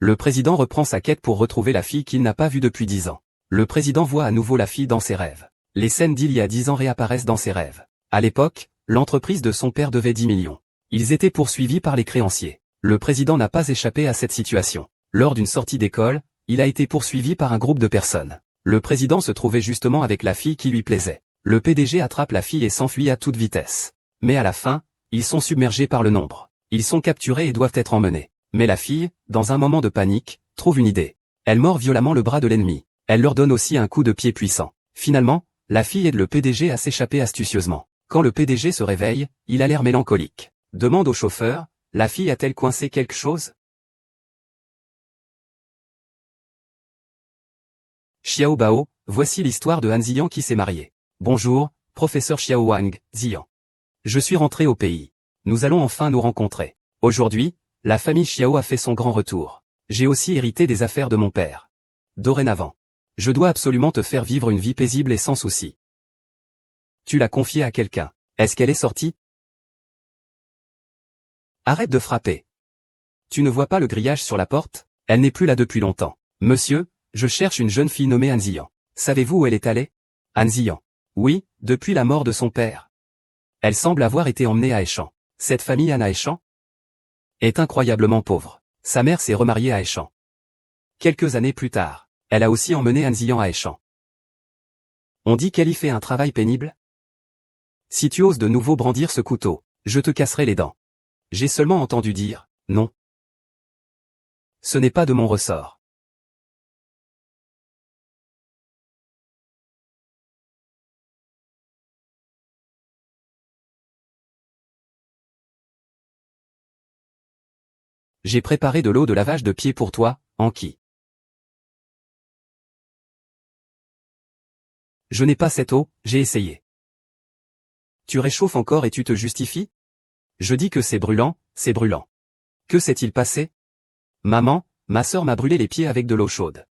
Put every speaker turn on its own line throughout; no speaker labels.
Le président reprend sa quête pour retrouver la fille qu'il n'a pas vue depuis 10 ans. Le président voit à nouveau la fille dans ses rêves. Les scènes d'il y a 10 ans réapparaissent dans ses rêves. À l'époque, l'entreprise de son père devait 10 millions. Ils étaient poursuivis par les créanciers. Le président n'a pas échappé à cette situation. Lors d'une sortie d'école, il a été poursuivi par un groupe de personnes. Le président se trouvait justement avec la fille qui lui plaisait. Le PDG attrape la fille et s'enfuit à toute vitesse. Mais à la fin, ils sont submergés par le nombre. Ils sont capturés et doivent être emmenés. Mais la fille, dans un moment de panique, trouve une idée. Elle mord violemment le bras de l'ennemi. Elle leur donne aussi un coup de pied puissant. Finalement, la fille aide le PDG à s'échapper astucieusement. Quand le PDG se réveille, il a l'air mélancolique. Demande au chauffeur, la fille a-t-elle coincé quelque chose? Xiao Bao, voici l'histoire de Han Ziyan qui s'est marié. Bonjour, professeur Xiao Wang, Ziyan. Je suis rentré au pays. Nous allons enfin nous rencontrer. Aujourd'hui, la famille Xiao a fait son grand retour. J'ai aussi hérité des affaires de mon père. Dorénavant, je dois absolument te faire vivre une vie paisible et sans souci. Tu l'as confiée à quelqu'un. Est-ce qu'elle est sortie? Arrête de frapper. Tu ne vois pas le grillage sur la porte? Elle n'est plus là depuis longtemps. Monsieur, je cherche une jeune fille nommée Han Ziyan. Savez-vous où elle est allée? Han Ziyan. Oui, depuis la mort de son père. Elle semble avoir été emmenée à Eshan. Cette famille Han à Eshan est incroyablement pauvre. Sa mère s'est remariée à Eshan. Quelques années plus tard, elle a aussi emmené Han Ziyan à Eshan. On dit qu'elle y fait un travail pénible? Si tu oses de nouveau brandir ce couteau, je te casserai les dents. J'ai seulement entendu dire, non. Ce n'est pas de mon ressort. J'ai préparé de l'eau de lavage de pied pour toi, Anki. Je n'ai pas cette eau, j'ai essayé. Tu réchauffes encore et tu te justifies? Je dis que c'est brûlant, c'est brûlant. Que s'est-il passé? Maman, ma sœur m'a brûlé les pieds avec de l'eau chaude.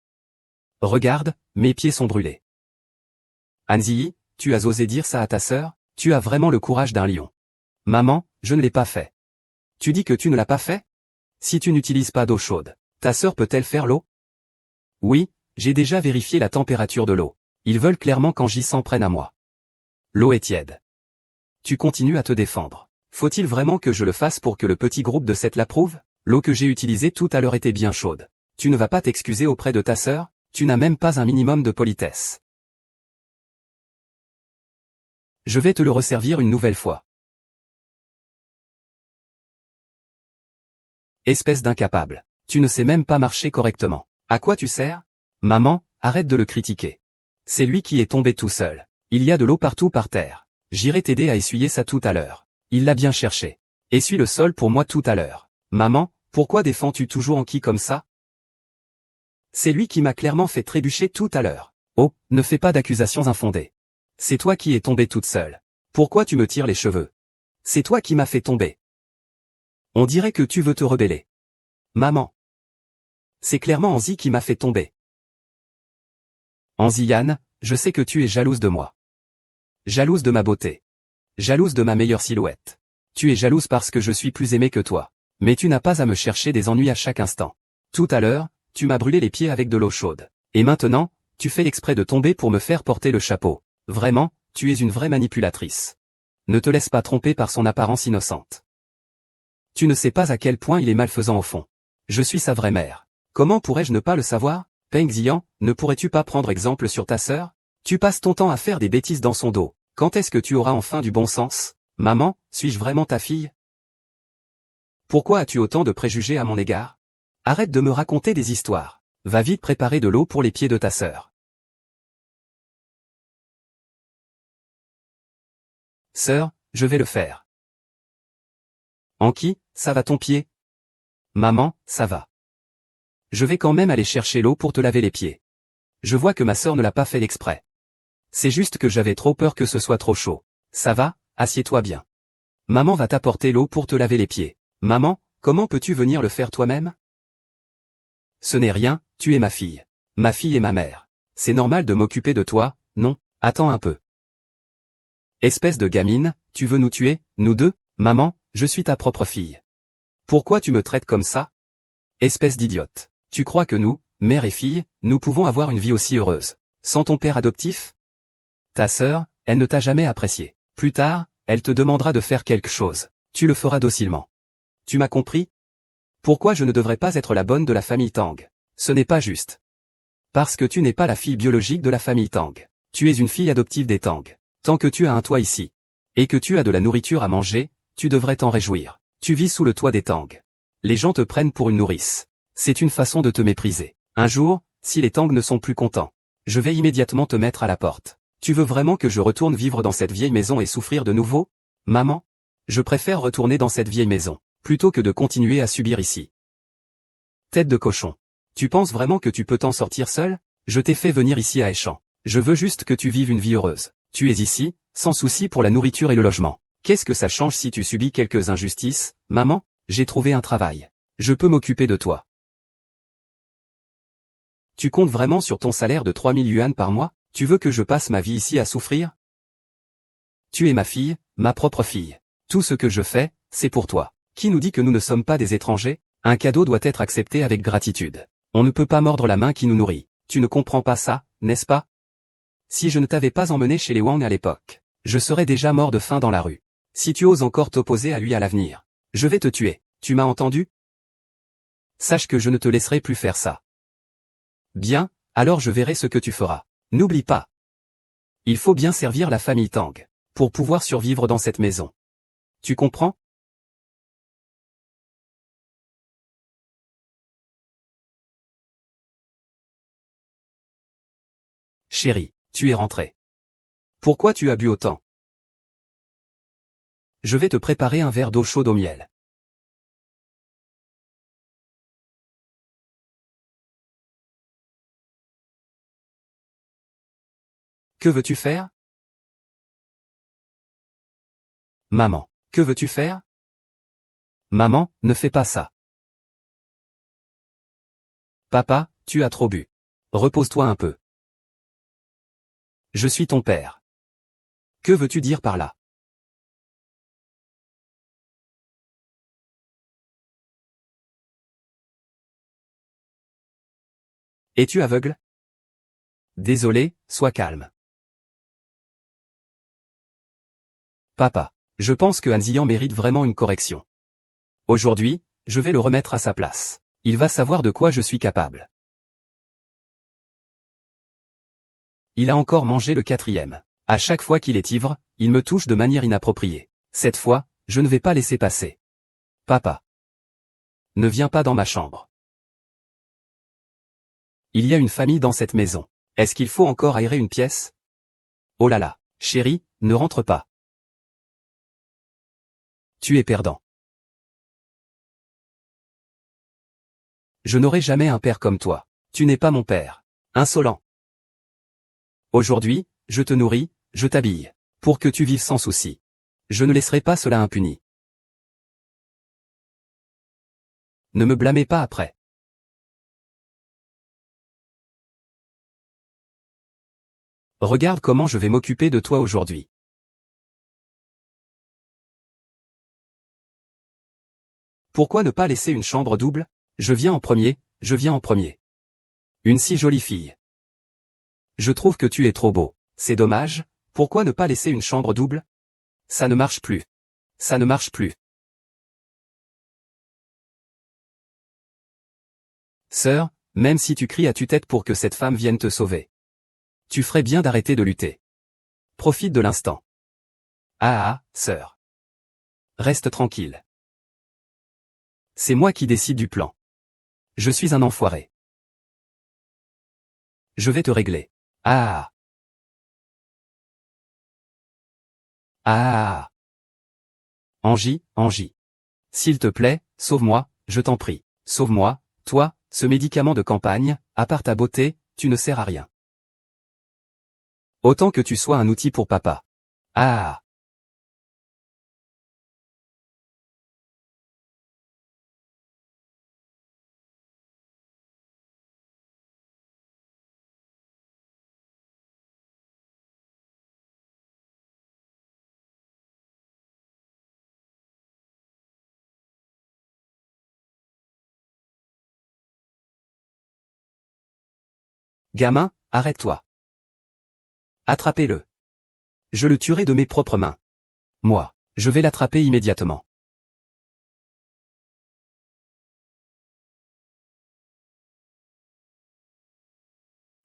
Regarde, mes pieds sont brûlés. Han Ziyi, tu as osé dire ça à ta sœur? Tu as vraiment le courage d'un lion. Maman, je ne l'ai pas fait. Tu dis que tu ne l'as pas fait? Si tu n'utilises pas d'eau chaude, ta sœur peut-elle faire l'eau? Oui, j'ai déjà vérifié la température de l'eau. Ils veulent clairement qu'Angie s'en prenne à moi. L'eau est tiède. Tu continues à te défendre. Faut-il vraiment que je le fasse pour que le petit groupe de 7 l'approuve? L'eau que j'ai utilisée tout à l'heure était bien chaude. Tu ne vas pas t'excuser auprès de ta sœur? Tu n'as même pas un minimum de politesse. Je vais te le resservir une nouvelle fois. Espèce d'incapable. Tu ne sais même pas marcher correctement. À quoi tu sers? Maman, arrête de le critiquer. C'est lui qui est tombé tout seul. Il y a de l'eau partout par terre. J'irai t'aider à essuyer ça tout à l'heure. Il l'a bien cherché. Essuie le sol pour moi tout à l'heure. Maman, pourquoi défends-tu toujours Anki comme ça? C'est lui qui m'a clairement fait trébucher tout à l'heure. Oh, ne fais pas d'accusations infondées. C'est toi qui es tombée toute seule. Pourquoi tu me tires les cheveux? C'est toi qui m'as fait tomber. On dirait que tu veux te rebeller. Maman. C'est clairement Anzi qui m'a fait tomber. Anziyan, je sais que tu es jalouse de moi. Jalouse de ma beauté. Jalouse de ma meilleure silhouette. Tu es jalouse parce que je suis plus aimé que toi. Mais tu n'as pas à me chercher des ennuis à chaque instant. Tout à l'heure, tu m'as brûlé les pieds avec de l'eau chaude. Et maintenant, tu fais exprès de tomber pour me faire porter le chapeau. Vraiment, tu es une vraie manipulatrice. Ne te laisse pas tromper par son apparence innocente. Tu ne sais pas à quel point il est malfaisant au fond. Je suis sa vraie mère. Comment pourrais-je ne pas le savoir? Peng Ziyan, ne pourrais-tu pas prendre exemple sur ta sœur? Tu passes ton temps à faire des bêtises dans son dos. Quand est-ce que tu auras enfin du bon sens? Maman, suis-je vraiment ta fille? Pourquoi as-tu autant de préjugés à mon égard? Arrête de me raconter des histoires. Va vite préparer de l'eau pour les pieds de ta sœur. Sœur, je vais le faire. Anki, ça va ton pied? Maman, ça va. Je vais quand même aller chercher l'eau pour te laver les pieds. Je vois que ma sœur ne l'a pas fait exprès. C'est juste que j'avais trop peur que ce soit trop chaud. Ça va, assieds-toi bien. Maman va t'apporter l'eau pour te laver les pieds. Maman, comment peux-tu venir le faire toi-même? Ce n'est rien, tu es ma fille. Ma fille est ma mère. C'est normal de m'occuper de toi, non? Attends un peu. Espèce de gamine, tu veux nous tuer, nous deux? Maman, je suis ta propre fille. Pourquoi tu me traites comme ça? Espèce d'idiote. Tu crois que nous, mère et fille, nous pouvons avoir une vie aussi heureuse, sans ton père adoptif? Ta sœur, elle ne t'a jamais apprécié. Plus tard, elle te demandera de faire quelque chose. Tu le feras docilement. Tu m'as compris? Pourquoi je ne devrais pas être la bonne de la famille Tang? Ce n'est pas juste. Parce que tu n'es pas la fille biologique de la famille Tang. Tu es une fille adoptive des Tang. Tant que tu as un toit ici, et que tu as de la nourriture à manger, tu devrais t'en réjouir. Tu vis sous le toit des Tang. Les gens te prennent pour une nourrice. C'est une façon de te mépriser. Un jour, si les Tang ne sont plus contents, je vais immédiatement te mettre à la porte. Tu veux vraiment que je retourne vivre dans cette vieille maison et souffrir de nouveau? Maman? Je préfère retourner dans cette vieille maison, plutôt que de continuer à subir ici. Tête de cochon. Tu penses vraiment que tu peux t'en sortir seul? Je t'ai fait venir ici à Échamps. Je veux juste que tu vives une vie heureuse. Tu es ici, sans souci pour la nourriture et le logement. Qu'est-ce que ça change si tu subis quelques injustices? Maman, j'ai trouvé un travail. Je peux m'occuper de toi. Tu comptes vraiment sur ton salaire de 3000 yuan par mois? Tu veux que je passe ma vie ici à souffrir? Tu es ma fille, ma propre fille. Tout ce que je fais, c'est pour toi. Qui nous dit que nous ne sommes pas des étrangers? Un cadeau doit être accepté avec gratitude. On ne peut pas mordre la main qui nous nourrit. Tu ne comprends pas ça, n'est-ce pas? Si je ne t'avais pas emmené chez les Wang à l'époque, je serais déjà mort de faim dans la rue. Si tu oses encore t'opposer à lui à l'avenir, je vais te tuer. Tu m'as entendu? Sache que je ne te laisserai plus faire ça. Bien, alors je verrai ce que tu feras. N'oublie pas. Il faut bien servir la famille Tang, pour pouvoir survivre dans cette maison. Tu comprends? Chérie, tu es rentrée. Pourquoi tu as bu autant? Je vais te préparer un verre d'eau chaude au miel. Que veux-tu faire? Maman, que veux-tu faire? Maman, ne fais pas ça. Papa, tu as trop bu. Repose-toi un peu. Je suis ton père. Que veux-tu dire par là? Es-tu aveugle? Désolé, sois calme. Papa, je pense que Han Ziyan mérite vraiment une correction. Aujourd'hui, je vais le remettre à sa place. Il va savoir de quoi je suis capable. Il a encore mangé le quatrième. À chaque fois qu'il est ivre, il me touche de manière inappropriée. Cette fois, je ne vais pas laisser passer. Papa. Ne viens pas dans ma chambre. Il y a une famille dans cette maison. Est-ce qu'il faut encore aérer une pièce? Oh là là, chérie, ne rentre pas. Tu es perdant. Je n'aurai jamais un père comme toi. Tu n'es pas mon père. Insolent. Aujourd'hui, je te nourris, je t'habille. Pour que tu vives sans souci. Je ne laisserai pas cela impuni. Ne me blâmez pas après. Regarde comment je vais m'occuper de toi aujourd'hui. Pourquoi ne pas laisser une chambre double? Je viens en premier, je viens en premier. Une si jolie fille. Je trouve que tu es trop beau. C'est dommage, pourquoi ne pas laisser une chambre double? Ça ne marche plus. Ça ne marche plus. Sœur, même si tu cries à tue-tête pour que cette femme vienne te sauver, tu ferais bien d'arrêter de lutter. Profite de l'instant. Ah, sœur. Reste tranquille. C'est moi qui décide du plan. Je suis un enfoiré. Je vais te régler. Ah. Ah. Angie, Angie. S'il te plaît, sauve-moi, je t'en prie. Sauve-moi, toi, ce médicament de campagne, à part ta beauté, tu ne sers à rien. Autant que tu sois un outil pour papa. Ah. Gamin, arrête-toi. Attrapez-le. Je le tuerai de mes propres mains. Moi, je vais l'attraper immédiatement.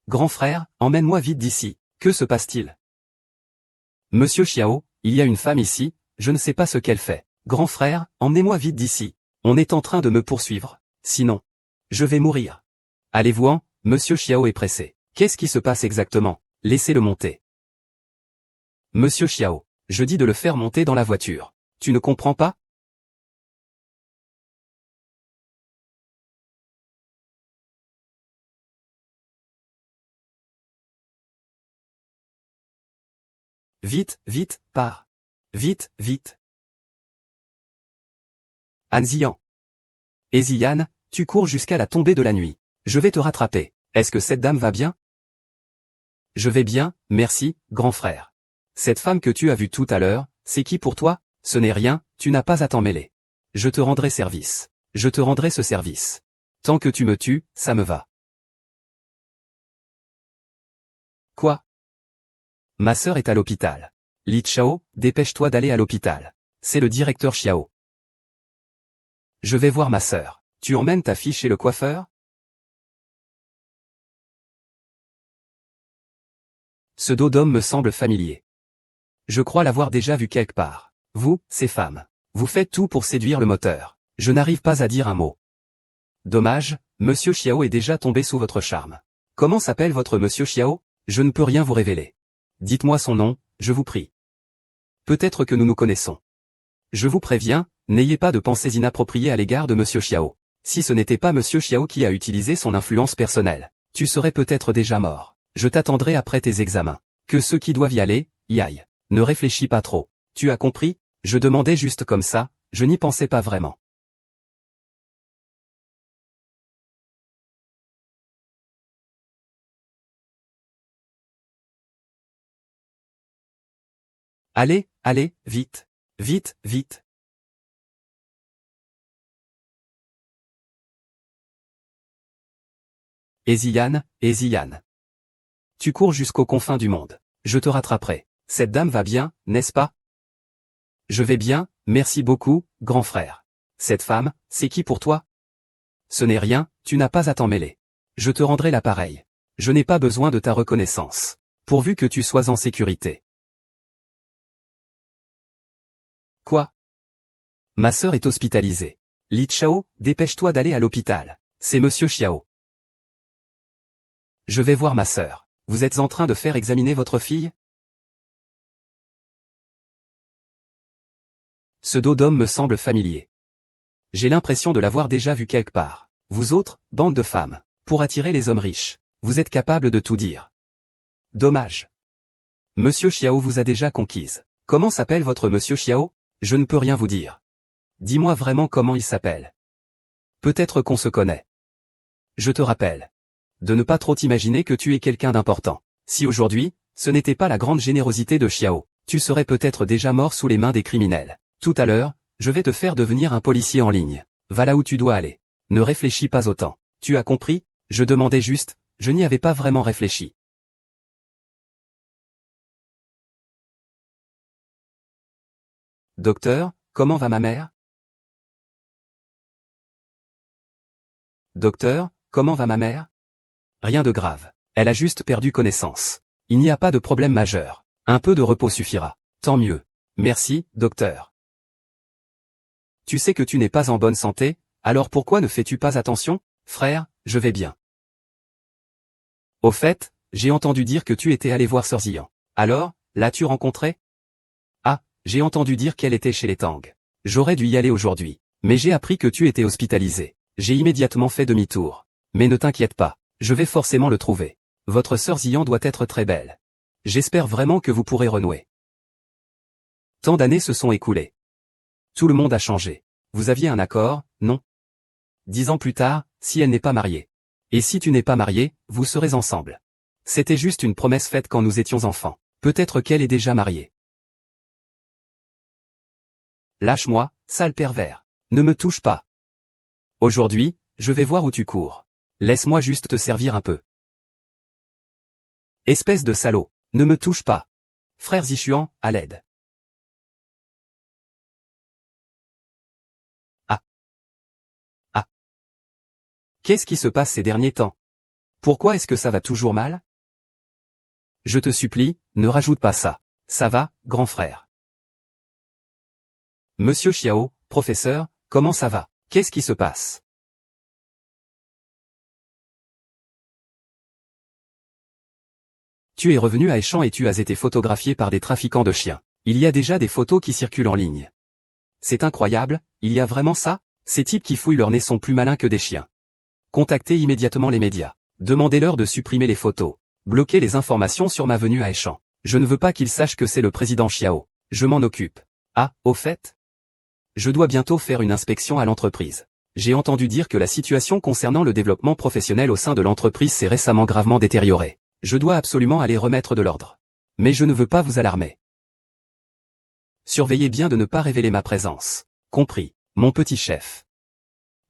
Grand frère, emmène-moi vite d'ici. Que se passe-t-il? Monsieur Xiao, il y a une femme ici, je ne sais pas ce qu'elle fait. Grand frère, emmenez-moi vite d'ici. On est en train de me poursuivre. Sinon, je vais mourir. Allez-vous-en, Monsieur Xiao est pressé. Qu'est-ce qui se passe exactement? Laissez-le monter. Monsieur Xiao, je dis de le faire monter dans la voiture. Tu ne comprends pas? Vite, vite, pars. Vite, vite. Han Ziyan. Et Ziyan, tu cours jusqu'à la tombée de la nuit. Je vais te rattraper. Est-ce que cette dame va bien? Je vais bien, merci, grand frère. Cette femme que tu as vue tout à l'heure, c'est qui pour toi? Ce n'est rien, tu n'as pas à t'en mêler. Je te rendrai service. Je te rendrai ce service. Tant que tu me tues, ça me va. Quoi? Ma sœur est à l'hôpital. Li Chao, dépêche-toi d'aller à l'hôpital. C'est le directeur Xiao. Je vais voir ma sœur. Tu emmènes ta fille chez le coiffeur? Ce dos d'homme me semble familier. Je crois l'avoir déjà vu quelque part. Vous, ces femmes. Vous faites tout pour séduire le moteur. Je n'arrive pas à dire un mot. Dommage, Monsieur Xiao est déjà tombé sous votre charme. Comment s'appelle votre Monsieur Xiao? Je ne peux rien vous révéler. Dites-moi son nom, je vous prie. Peut-être que nous nous connaissons. Je vous préviens, n'ayez pas de pensées inappropriées à l'égard de Monsieur Xiao. Si ce n'était pas Monsieur Xiao qui a utilisé son influence personnelle, tu serais peut-être déjà mort. Je t'attendrai après tes examens. Que ceux qui doivent y aller, y aillent. Ne réfléchis pas trop. Tu as compris? Je demandais juste comme ça, je n'y pensais pas vraiment. Allez, allez, vite. Vite, vite. Et Ziyan. Tu cours jusqu'aux confins du monde. Je te rattraperai. Cette dame va bien, n'est-ce pas? Je vais bien, merci beaucoup, grand frère. Cette femme, c'est qui pour toi? Ce n'est rien, tu n'as pas à t'en mêler. Je te rendrai l'appareil. Je n'ai pas besoin de ta reconnaissance. Pourvu que tu sois en sécurité. Quoi? Ma sœur est hospitalisée. Li Chao, dépêche-toi d'aller à l'hôpital. C'est Monsieur Xiao. Je vais voir ma sœur. Vous êtes en train de faire examiner votre fille? Ce dos d'homme me semble familier. J'ai l'impression de l'avoir déjà vu quelque part. Vous autres, bande de femmes, pour attirer les hommes riches, vous êtes capables de tout dire. Dommage. Monsieur Xiao vous a déjà conquise. Comment s'appelle votre Monsieur Xiao? Je ne peux rien vous dire. Dis-moi vraiment comment il s'appelle. Peut-être qu'on se connaît. Je te rappelle. De ne pas trop t'imaginer que tu es quelqu'un d'important. Si aujourd'hui, ce n'était pas la grande générosité de Xiao, tu serais peut-être déjà mort sous les mains des criminels. Tout à l'heure, je vais te faire devenir un policier en ligne. Va là où tu dois aller. Ne réfléchis pas autant. Tu as compris? Je demandais juste, je n'y avais pas vraiment réfléchi. Docteur, comment va ma mère? Docteur, comment va ma mère? Rien de grave. Elle a juste perdu connaissance. Il n'y a pas de problème majeur. Un peu de repos suffira. Tant mieux. Merci, docteur. Tu sais que tu n'es pas en bonne santé, alors pourquoi ne fais-tu pas attention? Frère, je vais bien. Au fait, j'ai entendu dire que tu étais allé voir Sœur Ziyan. Alors, l'as-tu rencontrée? Ah, j'ai entendu dire qu'elle était chez les Tang. J'aurais dû y aller aujourd'hui, mais j'ai appris que tu étais hospitalisé. J'ai immédiatement fait demi-tour. Mais ne t'inquiète pas, je vais forcément le trouver. Votre sœur Ziyan doit être très belle. J'espère vraiment que vous pourrez renouer. Tant d'années se sont écoulées. Tout le monde a changé. Vous aviez un accord, non? 10 ans plus tard, si elle n'est pas mariée. Et si tu n'es pas marié, vous serez ensemble. C'était juste une promesse faite quand nous étions enfants. Peut-être qu'elle est déjà mariée. Lâche-moi, sale pervers. Ne me touche pas. Aujourd'hui, je vais voir où tu cours. Laisse-moi juste te servir un peu. Espèce de salaud, ne me touche pas. Frère Zishuan, à l'aide. Ah. Ah. Qu'est-ce qui se passe ces derniers temps? Pourquoi est-ce que ça va toujours mal? Je te supplie, ne rajoute pas ça. Ça va, grand frère. Monsieur Xiao, professeur, comment ça va? Qu'est-ce qui se passe? Tu es revenu à Échamps et tu as été photographié par des trafiquants de chiens. Il y a déjà des photos qui circulent en ligne. C'est incroyable, il y a vraiment ça? Ces types qui fouillent leur nez sont plus malins que des chiens. Contactez immédiatement les médias. Demandez-leur de supprimer les photos. Bloquez les informations sur ma venue à Échamps. Je ne veux pas qu'ils sachent que c'est le président Xiao. Je m'en occupe. Ah, au fait? Je dois bientôt faire une inspection à l'entreprise. J'ai entendu dire que la situation concernant le développement professionnel au sein de l'entreprise s'est récemment gravement détériorée. Je dois absolument aller remettre de l'ordre. Mais je ne veux pas vous alarmer. Surveillez bien de ne pas révéler ma présence. Compris, mon petit chef.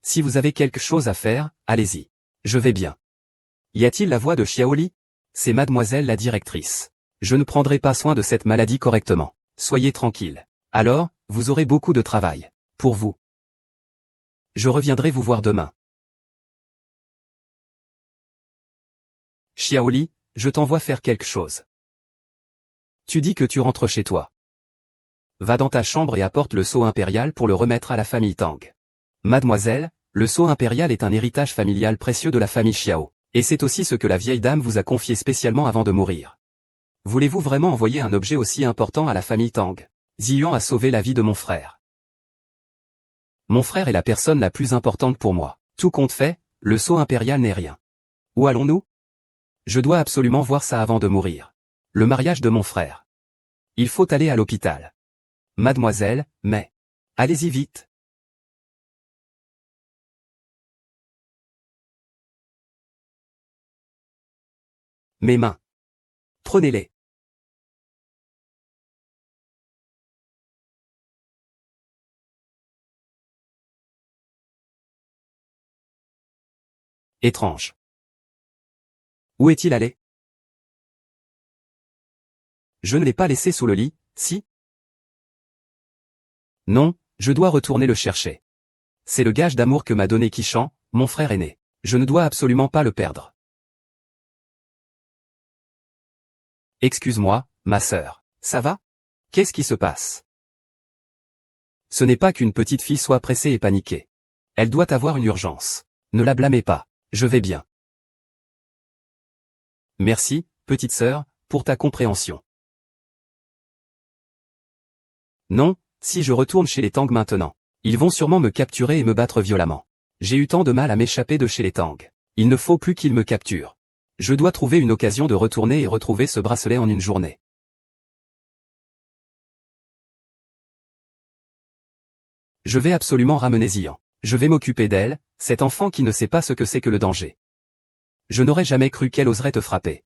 Si vous avez quelque chose à faire, allez-y. Je vais bien. Y a-t-il la voix de Xiaoli? C'est mademoiselle la directrice. Je ne prendrai pas soin de cette maladie correctement. Soyez tranquille. Alors, vous aurez beaucoup de travail. Pour vous. Je reviendrai vous voir demain. Xiaoli, je t'envoie faire quelque chose. Tu dis que tu rentres chez toi. Va dans ta chambre et apporte le sceau impérial pour le remettre à la famille Tang. Mademoiselle, le sceau impérial est un héritage familial précieux de la famille Xiao, et c'est aussi ce que la vieille dame vous a confié spécialement avant de mourir. Voulez-vous vraiment envoyer un objet aussi important à la famille Tang? Ziyuan a sauvé la vie de mon frère. Mon frère est la personne la plus importante pour moi. Tout compte fait, le sceau impérial n'est rien. Où allons-nous? Je dois absolument voir ça avant de mourir. Le mariage de mon frère. Il faut aller à l'hôpital. Mademoiselle, mais... Allez-y vite. Mes mains. Prenez-les. Étrange. Où est-il allé? Je ne l'ai pas laissé sous le lit, si? Non, je dois retourner le chercher. C'est le gage d'amour que m'a donné Kishan, mon frère aîné. Je ne dois absolument pas le perdre. Excuse-moi, ma sœur. Ça va? Qu'est-ce qui se passe? Ce n'est pas qu'une petite fille soit pressée et paniquée. Elle doit avoir une urgence. Ne la blâmez pas. Je vais bien. Merci, petite sœur, pour ta compréhension. Non, si je retourne chez les Tang maintenant, ils vont sûrement me capturer et me battre violemment. J'ai eu tant de mal à m'échapper de chez les Tang. Il ne faut plus qu'ils me capturent. Je dois trouver une occasion de retourner et retrouver ce bracelet en une journée. Je vais absolument ramener Ziyan. Je vais m'occuper d'elle, cet enfant qui ne sait pas ce que c'est que le danger. Je n'aurais jamais cru qu'elle oserait te frapper.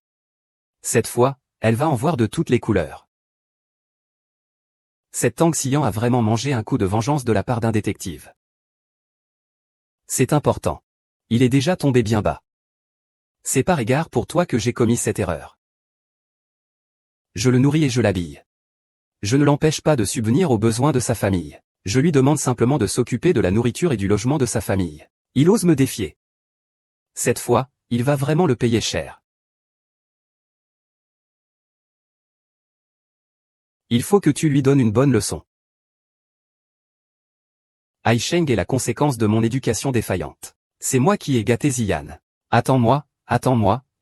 Cette fois, elle va en voir de toutes les couleurs. Cette Tang Xian a vraiment mangé un coup de vengeance de la part d'un détective. C'est important. Il est déjà tombé bien bas. C'est par égard pour toi que j'ai commis cette erreur. Je le nourris et je l'habille. Je ne l'empêche pas de subvenir aux besoins de sa famille. Je lui demande simplement de s'occuper de la nourriture et du logement de sa famille. Il ose me défier. Cette fois, il va vraiment le payer cher. Il faut que tu lui donnes une bonne leçon. Aisheng est la conséquence de mon éducation défaillante. C'est moi qui ai gâté Ziyan. Attends-moi,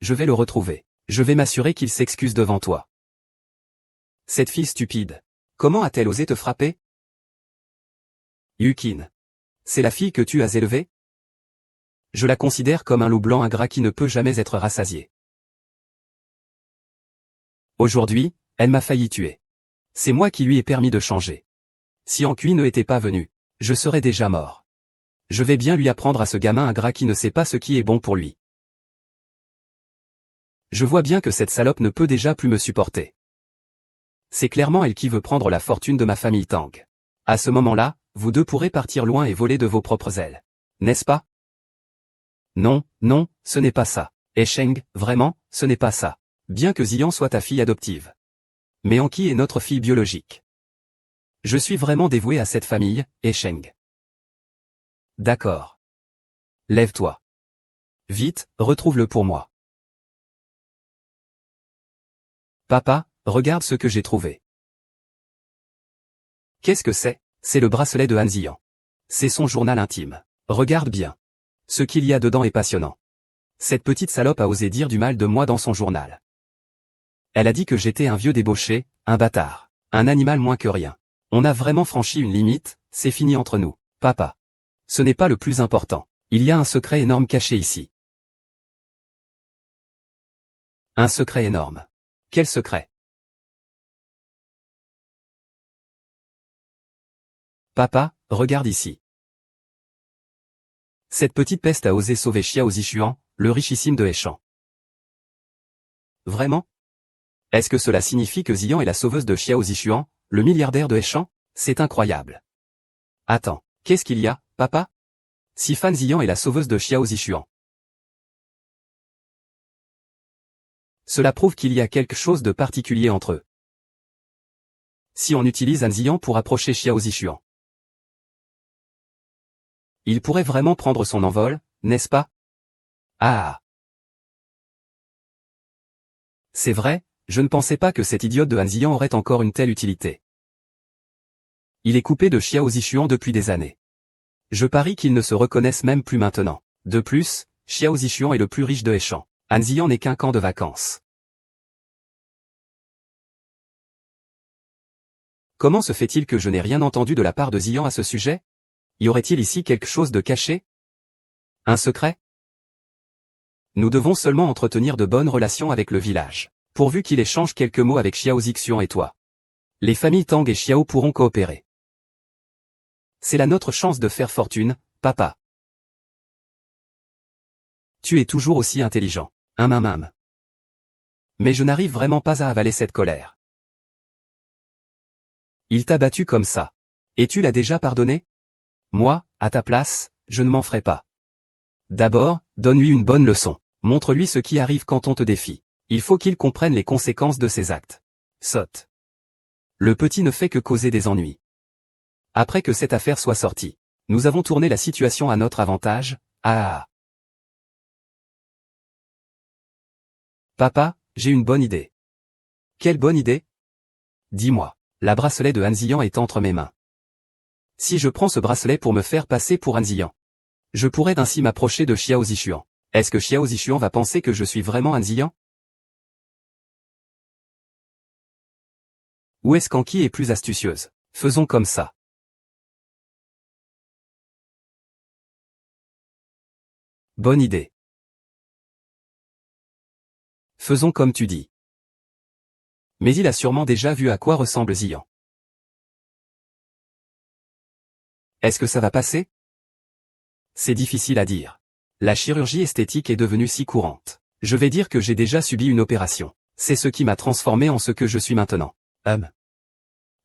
je vais le retrouver. Je vais m'assurer qu'il s'excuse devant toi. Cette fille stupide. Comment a-t-elle osé te frapper? Yukin. C'est la fille que tu as élevée? Je la considère comme un loup blanc ingrat qui ne peut jamais être rassasié. Aujourd'hui, elle m'a failli tuer. C'est moi qui lui ai permis de changer. Si Ankui ne était pas venu, je serais déjà mort. Je vais bien lui apprendre à ce gamin ingrat qui ne sait pas ce qui est bon pour lui. Je vois bien que cette salope ne peut déjà plus me supporter. C'est clairement elle qui veut prendre la fortune de ma famille Tang. À ce moment-là, vous deux pourrez partir loin et voler de vos propres ailes. N'est-ce pas? Non, ce n'est pas ça. Aisheng, vraiment, ce n'est pas ça. Bien que Ziyan soit ta fille adoptive. Mais Anki est notre fille biologique. Je suis vraiment dévoué à cette famille, et Sheng. D'accord. Lève-toi. Vite, retrouve-le pour moi. Papa, regarde ce que j'ai trouvé. Qu'est-ce que c'est? C'est le bracelet de Han Ziyan. C'est son journal intime. Regarde bien. Ce qu'il y a dedans est passionnant. Cette petite salope a osé dire du mal de moi dans son journal. Elle a dit que j'étais un vieux débauché, un bâtard, un animal moins que rien. On a vraiment franchi une limite, c'est fini entre nous. Papa. Ce n'est pas le plus important. Il y a un secret énorme caché ici. Un secret énorme. Quel secret? Papa, regarde ici. Cette petite peste a osé sauver Xiao Zishuan, le richissime de Heishan. Vraiment? Est-ce que cela signifie que Ziyan est la sauveuse de Xiao Zishuan, le milliardaire de Heishan? C'est incroyable. Attends, qu'est-ce qu'il y a, papa? Si Fan Ziyan est la sauveuse de Xiao Zishuan. Cela prouve qu'il y a quelque chose de particulier entre eux. Si on utilise Han Ziyan pour approcher Xiao Zishuan, il pourrait vraiment prendre son envol, n'est-ce pas? Ah! C'est vrai, je ne pensais pas que cet idiote de Han Ziyan aurait encore une telle utilité. Il est coupé de Xiao Zishuan depuis des années. Je parie qu'ils ne se reconnaissent même plus maintenant. De plus, Xiao Zishuan est le plus riche de Heishan. Han Ziyan n'est qu'un camp de vacances. Comment se fait-il que je n'ai rien entendu de la part de Ziyan à ce sujet? Y aurait-il ici quelque chose de caché? Un secret? Nous devons seulement entretenir de bonnes relations avec le village, pourvu qu'il échange quelques mots avec Xiao Zixuan et toi. Les familles Tang et Xiao pourront coopérer. C'est là notre chance de faire fortune, papa. Tu es toujours aussi intelligent. Mam. Mais je n'arrive vraiment pas à avaler cette colère. Il t'a battu comme ça. Et tu l'as déjà pardonné? Moi, à ta place, je ne m'en ferai pas. D'abord, donne-lui une bonne leçon. Montre-lui ce qui arrive quand on te défie. Il faut qu'il comprenne les conséquences de ses actes. Saute. Le petit ne fait que causer des ennuis. Après que cette affaire soit sortie, nous avons tourné la situation à notre avantage. Ah. Papa, j'ai une bonne idée. Quelle bonne idée? Dis-moi, la bracelet de Han Ziyan est entre mes mains. Si je prends ce bracelet pour me faire passer pour Han Ziyan, je pourrais ainsi m'approcher de Xiao Zishuan. Est-ce que Xiao Zishuan va penser que je suis vraiment Han Ziyan? Ou est-ce qu'Anki est plus astucieuse? Faisons comme ça. Bonne idée. Faisons comme tu dis. Mais il a sûrement déjà vu à quoi ressemble Ziyan. Est-ce que ça va passer? C'est difficile à dire. La chirurgie esthétique est devenue si courante. Je vais dire que j'ai déjà subi une opération. C'est ce qui m'a transformé en ce que je suis maintenant.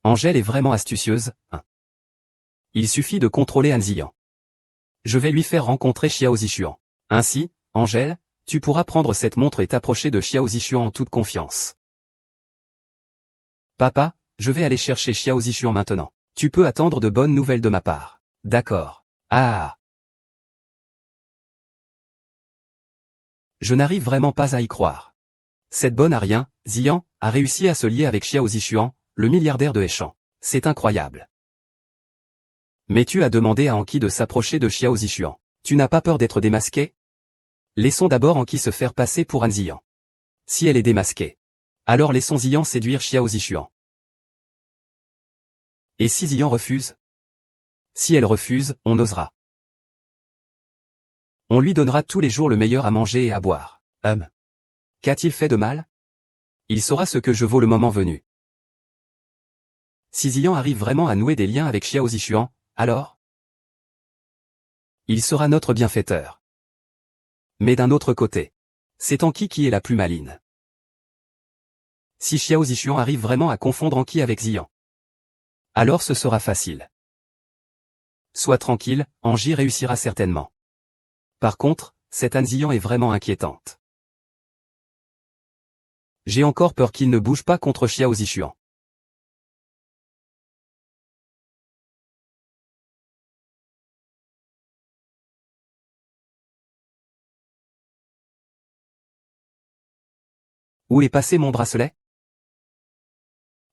Angèle est vraiment astucieuse, hein. Il suffit de contrôler Han Ziyan. Je vais lui faire rencontrer Xiao Zishuan. Ainsi, Angèle, tu pourras prendre cette montre et t'approcher de Xiao Zishuan en toute confiance. Papa, je vais aller chercher Xiao Zishuan maintenant. Tu peux attendre de bonnes nouvelles de ma part. D'accord. Ah. Je n'arrive vraiment pas à y croire. Cette bonne à rien, Ziyan, a réussi à se lier avec Xiao Zishuan, le milliardaire de Heishan. C'est incroyable. Mais tu as demandé à Anki de s'approcher de Xiao Zishuan. Tu n'as pas peur d'être démasqué? Laissons d'abord Anki se faire passer pour Han Ziyan. Si elle est démasquée, alors laissons Ziyan séduire Xiao Zishuan. Et si Ziyan refuse? Si elle refuse, on osera. On lui donnera tous les jours le meilleur à manger et à boire. Qu'a-t-il fait de mal? Il saura ce que je vaux le moment venu. Si Ziyan arrive vraiment à nouer des liens avec Xiao Zishuan, alors il sera notre bienfaiteur. Mais d'un autre côté, c'est Anki qui est la plus maligne. Si Xiao Zishuan arrive vraiment à confondre Anki avec Ziyan, alors ce sera facile. Sois tranquille, Anji réussira certainement. Par contre, cette Han Ziyan est vraiment inquiétante. J'ai encore peur qu'il ne bouge pas contre Xiao Zishuan. Où est passé mon bracelet?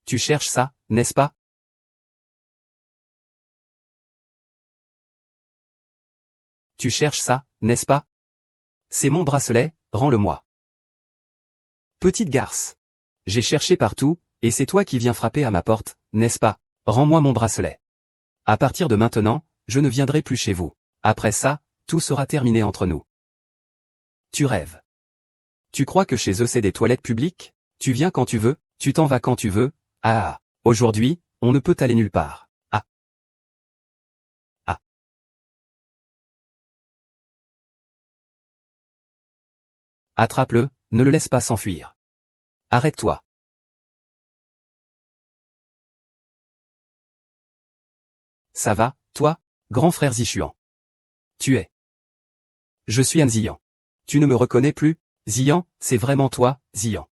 Tu cherches ça, n'est-ce pas? Tu cherches ça, n'est-ce pas? C'est mon bracelet, rends-le-moi. Petite garce. J'ai cherché partout, et c'est toi qui viens frapper à ma porte, n'est-ce pas? Rends-moi mon bracelet. À partir de maintenant, je ne viendrai plus chez vous. Après ça, tout sera terminé entre nous. Tu rêves. Tu crois que chez eux c'est des toilettes publiques? Tu viens quand tu veux, tu t'en vas quand tu veux. Ah. Aujourd'hui, on ne peut aller nulle part. Ah. Ah. Attrape-le, ne le laisse pas s'enfuir. Arrête-toi. Ça va, toi, grand frère Zishuan? Tu es. Je suis un Ziyan. Tu ne me reconnais plus? Ziyan, c'est vraiment toi, Ziyan.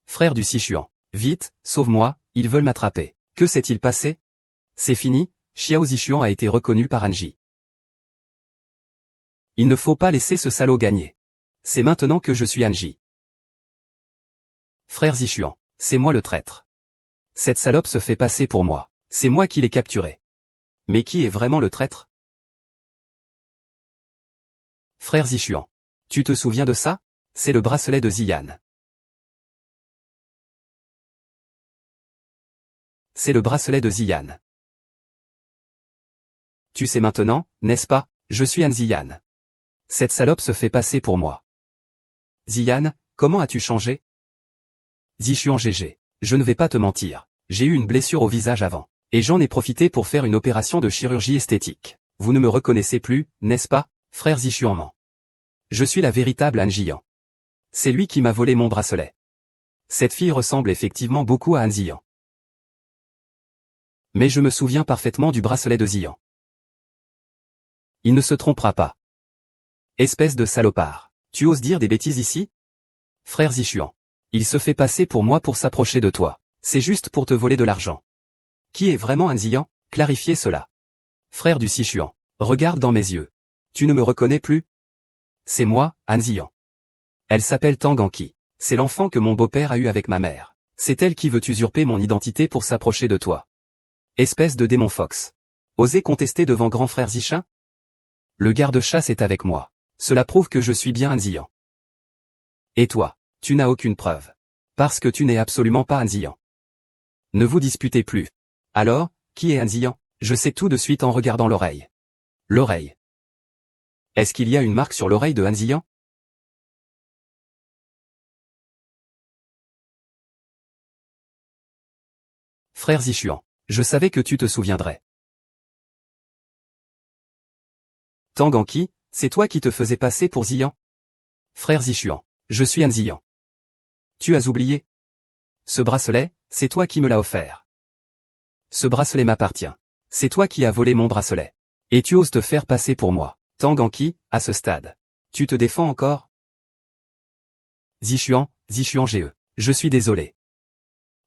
Frère du Sichuan. Vite, sauve-moi, ils veulent m'attraper. Que s'est-il passé? C'est fini, Xiao Zishuan a été reconnu par Anji. Il ne faut pas laisser ce salaud gagner. C'est maintenant que je suis Anji. Frère Zishuan, c'est moi le traître. Cette salope se fait passer pour moi. C'est moi qui l'ai capturé. Mais qui est vraiment le traître? Frère Zishuan. Tu te souviens de ça? C'est le bracelet de Ziyan. C'est le bracelet de Ziyan. Tu sais maintenant, n'est-ce pas? Je suis un Ziyan. Cette salope se fait passer pour moi. Ziyan, comment as-tu changé? Zishuan GG. Je ne vais pas te mentir. J'ai eu une blessure au visage avant. Et j'en ai profité pour faire une opération de chirurgie esthétique. Vous ne me reconnaissez plus, n'est-ce pas, frère Zishuan ment. Je suis la véritable Han Jian. C'est lui qui m'a volé mon bracelet. Cette fille ressemble effectivement beaucoup à Han Ziyan. Mais je me souviens parfaitement du bracelet de Ziyan. Il ne se trompera pas. Espèce de salopard. Tu oses dire des bêtises ici? Frère Zishuan. Il se fait passer pour moi pour s'approcher de toi. C'est juste pour te voler de l'argent. Qui est vraiment Han Ziyan? Clarifiez cela. Frère du Sichuan. Regarde dans mes yeux. Tu ne me reconnais plus? C'est moi, Han Ziyan. Elle s'appelle Tang Anqi. C'est l'enfant que mon beau-père a eu avec ma mère. C'est elle qui veut usurper mon identité pour s'approcher de toi. Espèce de démon fox. Osez contester devant grand frère Zishin? Le garde-chasse est avec moi. Cela prouve que je suis bien Han Ziyan. Et toi, tu n'as aucune preuve. Parce que tu n'es absolument pas Han Ziyan. Ne vous disputez plus. Alors, qui est Han Ziyan? Je sais tout de suite en regardant l'oreille. L'oreille. Est-ce qu'il y a une marque sur l'oreille de Han Ziyan? Frère Zishuan, je savais que tu te souviendrais. Tang Anqi, c'est toi qui te faisais passer pour Ziyan? Frère Zishuan, je suis Han Ziyan. Tu as oublié? Ce bracelet, c'est toi qui me l'as offert. Ce bracelet m'appartient. C'est toi qui as volé mon bracelet. Et tu oses te faire passer pour moi. Tang Anqi, à ce stade. Tu te défends encore? Zishuan GE. Je suis désolé.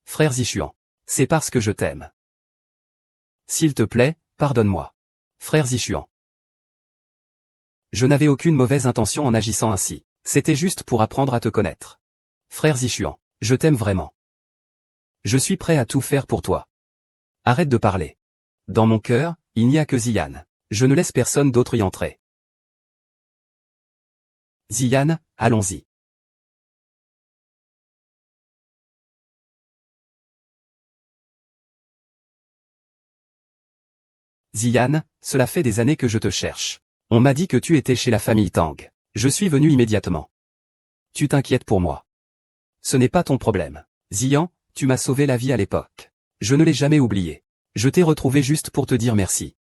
Frère Zishuan. C'est parce que je t'aime. S'il te plaît, pardonne-moi. Frère Zishuan. Je n'avais aucune mauvaise intention en agissant ainsi. C'était juste pour apprendre à te connaître. Frère Zishuan, je t'aime vraiment. Je suis prêt à tout faire pour toi. Arrête de parler. Dans mon cœur, il n'y a que Ziyan. Je ne laisse personne d'autre y entrer. Ziyan, allons-y. Ziyan, cela fait des années que je te cherche. On m'a dit que tu étais chez la famille Tang. Je suis venu immédiatement. Tu t'inquiètes pour moi. Ce n'est pas ton problème. Ziyan, tu m'as sauvé la vie à l'époque. Je ne l'ai jamais oublié. Je t'ai retrouvé juste pour te dire merci.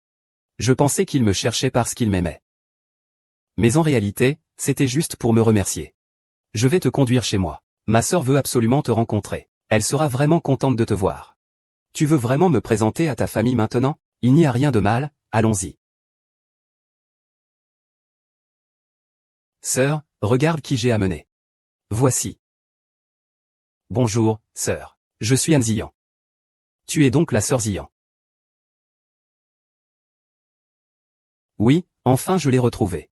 Je pensais qu'il me cherchait parce qu'il m'aimait. Mais en réalité, c'était juste pour me remercier. Je vais te conduire chez moi. Ma sœur veut absolument te rencontrer. Elle sera vraiment contente de te voir. Tu veux vraiment me présenter à ta famille maintenant? Il n'y a rien de mal, allons-y. Sœur, regarde qui j'ai amené. Voici. Bonjour, sœur. Je suis Anne Ziyan. Tu es donc la sœur Ziyan. Oui, enfin je l'ai retrouvé.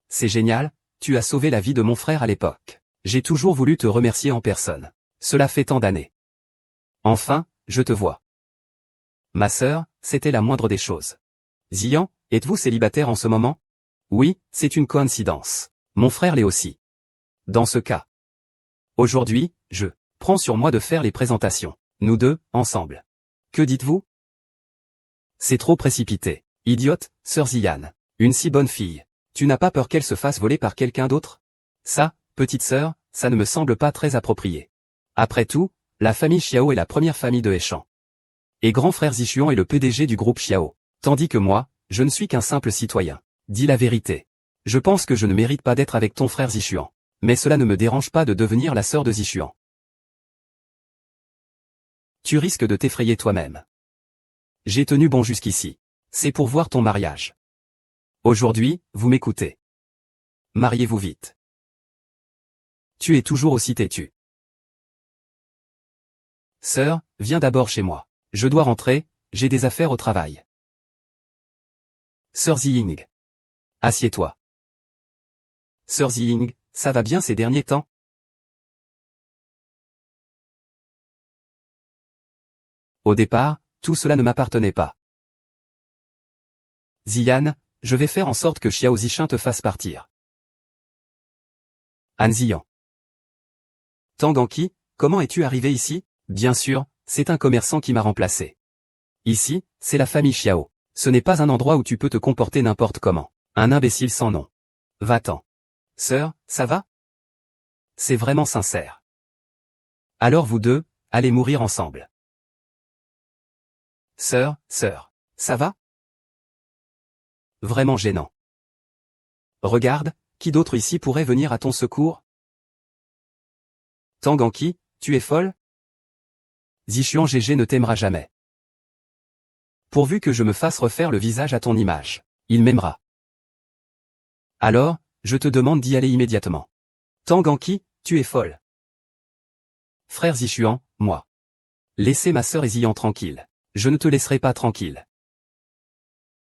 C'est génial, tu as sauvé la vie de mon frère à l'époque. J'ai toujours voulu te remercier en personne. Cela fait tant d'années. Enfin, je te vois. Ma sœur, c'était la moindre des choses. Ziyan, êtes-vous célibataire en ce moment? Oui, c'est une coïncidence. Mon frère l'est aussi. Dans ce cas. Aujourd'hui, je prends sur moi de faire les présentations. Nous deux, ensemble. Que dites-vous? C'est trop précipité. Idiote, sœur Ziyan. Une si bonne fille. Tu n'as pas peur qu'elle se fasse voler par quelqu'un d'autre? Ça, petite sœur, ça ne me semble pas très approprié. Après tout, la famille Xiao est la première famille de Heishan. Et grand frère Zishuan est le PDG du groupe Xiao. Tandis que moi, je ne suis qu'un simple citoyen. Dis la vérité. Je pense que je ne mérite pas d'être avec ton frère Zishuan. Mais cela ne me dérange pas de devenir la sœur de Zishuan. Tu risques de t'effrayer toi-même. J'ai tenu bon jusqu'ici. C'est pour voir ton mariage. Aujourd'hui, vous m'écoutez. Mariez-vous vite. Tu es toujours aussi têtu. Sœur, viens d'abord chez moi. Je dois rentrer, j'ai des affaires au travail. Sœur Ziying. Assieds-toi. Sœur Ziying, ça va bien ces derniers temps? Au départ, tout cela ne m'appartenait pas. Ziyan, je vais faire en sorte que Xiao Zishin te fasse partir. An Ziyan. Tang Anqi, comment es-tu arrivé ici? Bien sûr, c'est un commerçant qui m'a remplacé. Ici, c'est la famille Xiao. Ce n'est pas un endroit où tu peux te comporter n'importe comment. Un imbécile sans nom. Va-t'en. Sœur, ça va? C'est vraiment sincère. Alors vous deux, allez mourir ensemble. Sœur, ça va? Vraiment gênant. Regarde, qui d'autre ici pourrait venir à ton secours? Tang Anqi, tu es folle? Zishuan GG ne t'aimera jamais. Pourvu que je me fasse refaire le visage à ton image. Il m'aimera. Alors, je te demande d'y aller immédiatement. Tang Anqi, tu es folle. Frère Zishuan, moi. Laissez ma sœur Ziyan tranquille. Je ne te laisserai pas tranquille.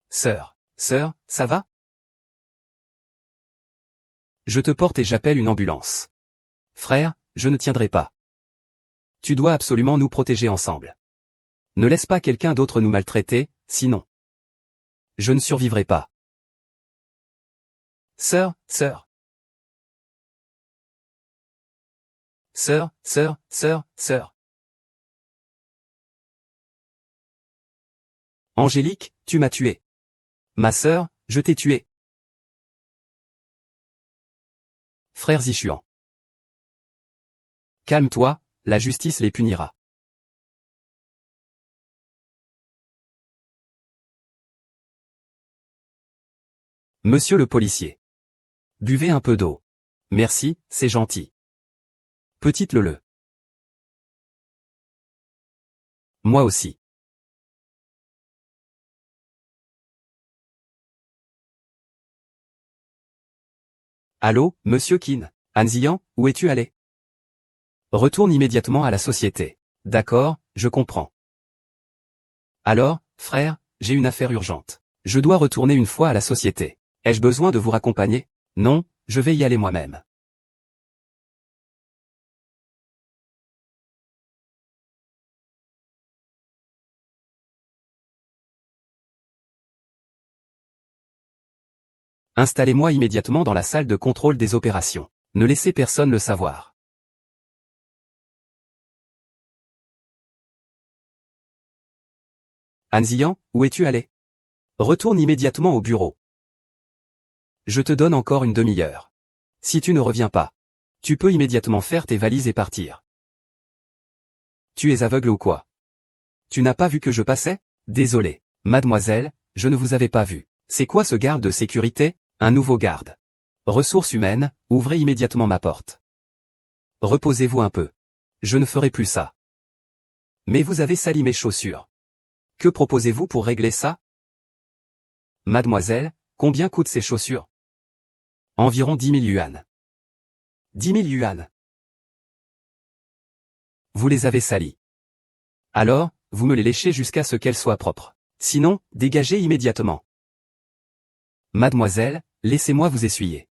Sœur, ça va? Je te porte et j'appelle une ambulance. Frère, je ne tiendrai pas. Tu dois absolument nous protéger ensemble. Ne laisse pas quelqu'un d'autre nous maltraiter, sinon. Je ne survivrai pas. Sœur. Sœur. Angélique, tu m'as tué. Ma sœur, je t'ai tué. Frère Zishuan. Calme-toi, la justice les punira. Monsieur le policier. Buvez un peu d'eau. Merci, c'est gentil. Petite Lele. Moi aussi. Allô, monsieur Qin. An Ziyan, où es-tu allé? Retourne immédiatement à la société. D'accord, je comprends. Alors, frère, j'ai une affaire urgente. Je dois retourner une fois à la société. Ai-je besoin de vous raccompagner? Non, je vais y aller moi-même. Installez-moi immédiatement dans la salle de contrôle des opérations. Ne laissez personne le savoir. An Ziyan, où es-tu allé? Retourne immédiatement au bureau. Je te donne encore une demi-heure. Si tu ne reviens pas, tu peux immédiatement faire tes valises et partir. Tu es aveugle ou quoi? Tu n'as pas vu que je passais? Désolé, mademoiselle, je ne vous avais pas vu. C'est quoi ce garde de sécurité? Un nouveau garde. Ressources humaines, ouvrez immédiatement ma porte. Reposez-vous un peu. Je ne ferai plus ça. Mais vous avez sali mes chaussures. Que proposez-vous pour régler ça? Mademoiselle, combien coûtent ces chaussures? Environ 10 000 yuans. 10 000 yuans. Vous les avez salies. Alors, vous me les léchez jusqu'à ce qu'elles soient propres. Sinon, dégagez immédiatement. Mademoiselle, laissez-moi vous essuyer.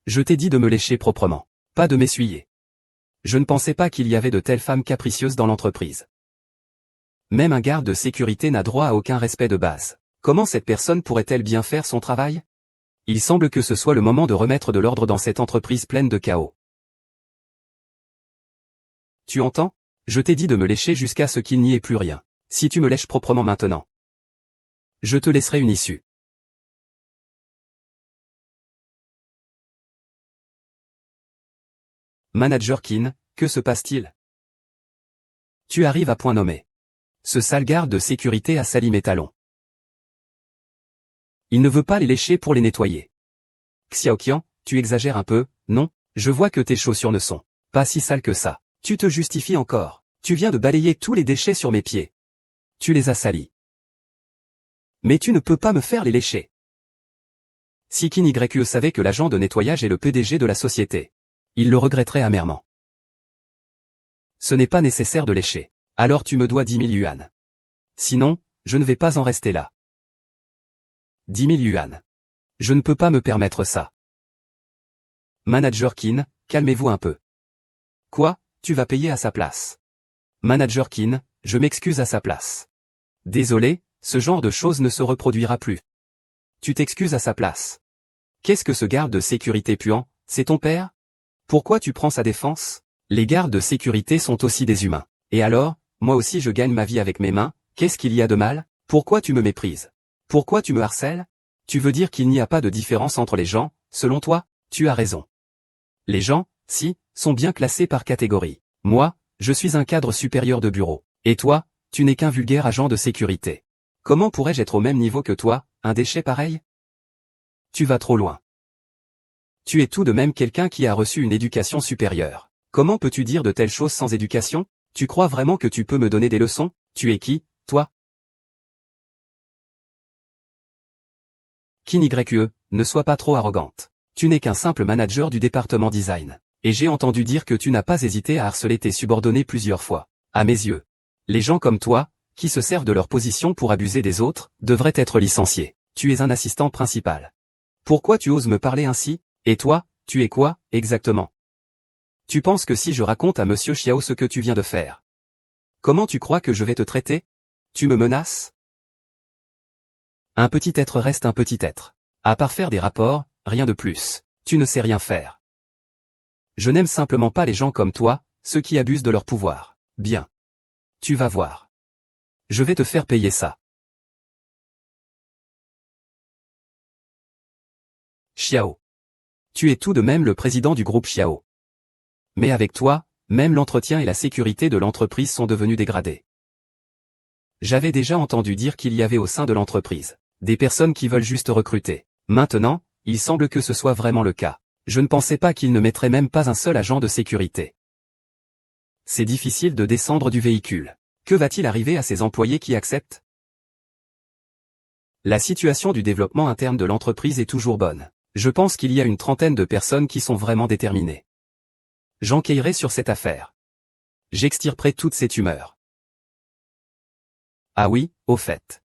Je t'ai dit de me lécher proprement, pas de m'essuyer. Je ne pensais pas qu'il y avait de telles femmes capricieuses dans l'entreprise. Même un garde de sécurité n'a droit à aucun respect de base. Comment cette personne pourrait-elle bien faire son travail? Il semble que ce soit le moment de remettre de l'ordre dans cette entreprise pleine de chaos. Tu entends? Je t'ai dit de me lécher jusqu'à ce qu'il n'y ait plus rien. Si tu me lèches proprement maintenant, je te laisserai une issue. Manager Keane, que se passe-t-il? Tu arrives à point nommé. Ce sale garde de sécurité a sali mes talons. Il ne veut pas les lécher pour les nettoyer. Xiaoqian, tu exagères un peu, non? Je vois que tes chaussures ne sont pas si sales que ça. Tu te justifies encore. Tu viens de balayer tous les déchets sur mes pieds. Tu les as salis. Mais tu ne peux pas me faire les lécher. Si Qin Yue savait que l'agent de nettoyage est le PDG de la société, il le regretterait amèrement. Ce n'est pas nécessaire de lécher. Alors tu me dois 10 000 yuan. Sinon, je ne vais pas en rester là. 10 000 yuan. Je ne peux pas me permettre ça. Manager Qin, calmez-vous un peu. Quoi, tu vas payer à sa place? Manager Qin, je m'excuse à sa place. Désolé, ce genre de choses ne se reproduira plus. Tu t'excuses à sa place. Qu'est-ce que ce garde de sécurité puant, c'est ton père? Pourquoi tu prends sa défense? Les gardes de sécurité sont aussi des humains. Et alors, moi aussi je gagne ma vie avec mes mains, qu'est-ce qu'il y a de mal? Pourquoi tu me méprises? Pourquoi tu me harcèles? Tu veux dire qu'il n'y a pas de différence entre les gens, selon toi? Tu as raison. Les gens, si, sont bien classés par catégorie. Moi, je suis un cadre supérieur de bureau. Et toi, tu n'es qu'un vulgaire agent de sécurité. Comment pourrais-je être au même niveau que toi, un déchet pareil? Tu vas trop loin. Tu es tout de même quelqu'un qui a reçu une éducation supérieure. Comment peux-tu dire de telles choses sans éducation? Tu crois vraiment que tu peux me donner des leçons? Tu es qui, toi? Qin Yue, ne sois pas trop arrogante. Tu n'es qu'un simple manager du département design. Et j'ai entendu dire que tu n'as pas hésité à harceler tes subordonnés plusieurs fois. À mes yeux, les gens comme toi, qui se servent de leur position pour abuser des autres, devraient être licenciés. Tu es un assistant principal. Pourquoi tu oses me parler ainsi? Et toi, tu es quoi, exactement? Tu penses que si je raconte à Monsieur Xiao ce que tu viens de faire, comment tu crois que je vais te traiter? Tu me menaces? Un petit être reste un petit être. À part faire des rapports, rien de plus. Tu ne sais rien faire. Je n'aime simplement pas les gens comme toi, ceux qui abusent de leur pouvoir. Bien. Tu vas voir. Je vais te faire payer ça. Xiao. Tu es tout de même le président du groupe Xiao. Mais avec toi, même l'entretien et la sécurité de l'entreprise sont devenus dégradés. J'avais déjà entendu dire qu'il y avait au sein de l'entreprise des personnes qui veulent juste recruter. Maintenant, il semble que ce soit vraiment le cas. Je ne pensais pas qu'il ne mettrait même pas un seul agent de sécurité. C'est difficile de descendre du véhicule. Que va-t-il arriver à ces employés qui acceptent? La situation du développement interne de l'entreprise est toujours bonne. Je pense qu'il y a une trentaine de personnes qui sont vraiment déterminées. J'enquêterai sur cette affaire. J'extirperai toute cette humeur. Ah oui, au fait.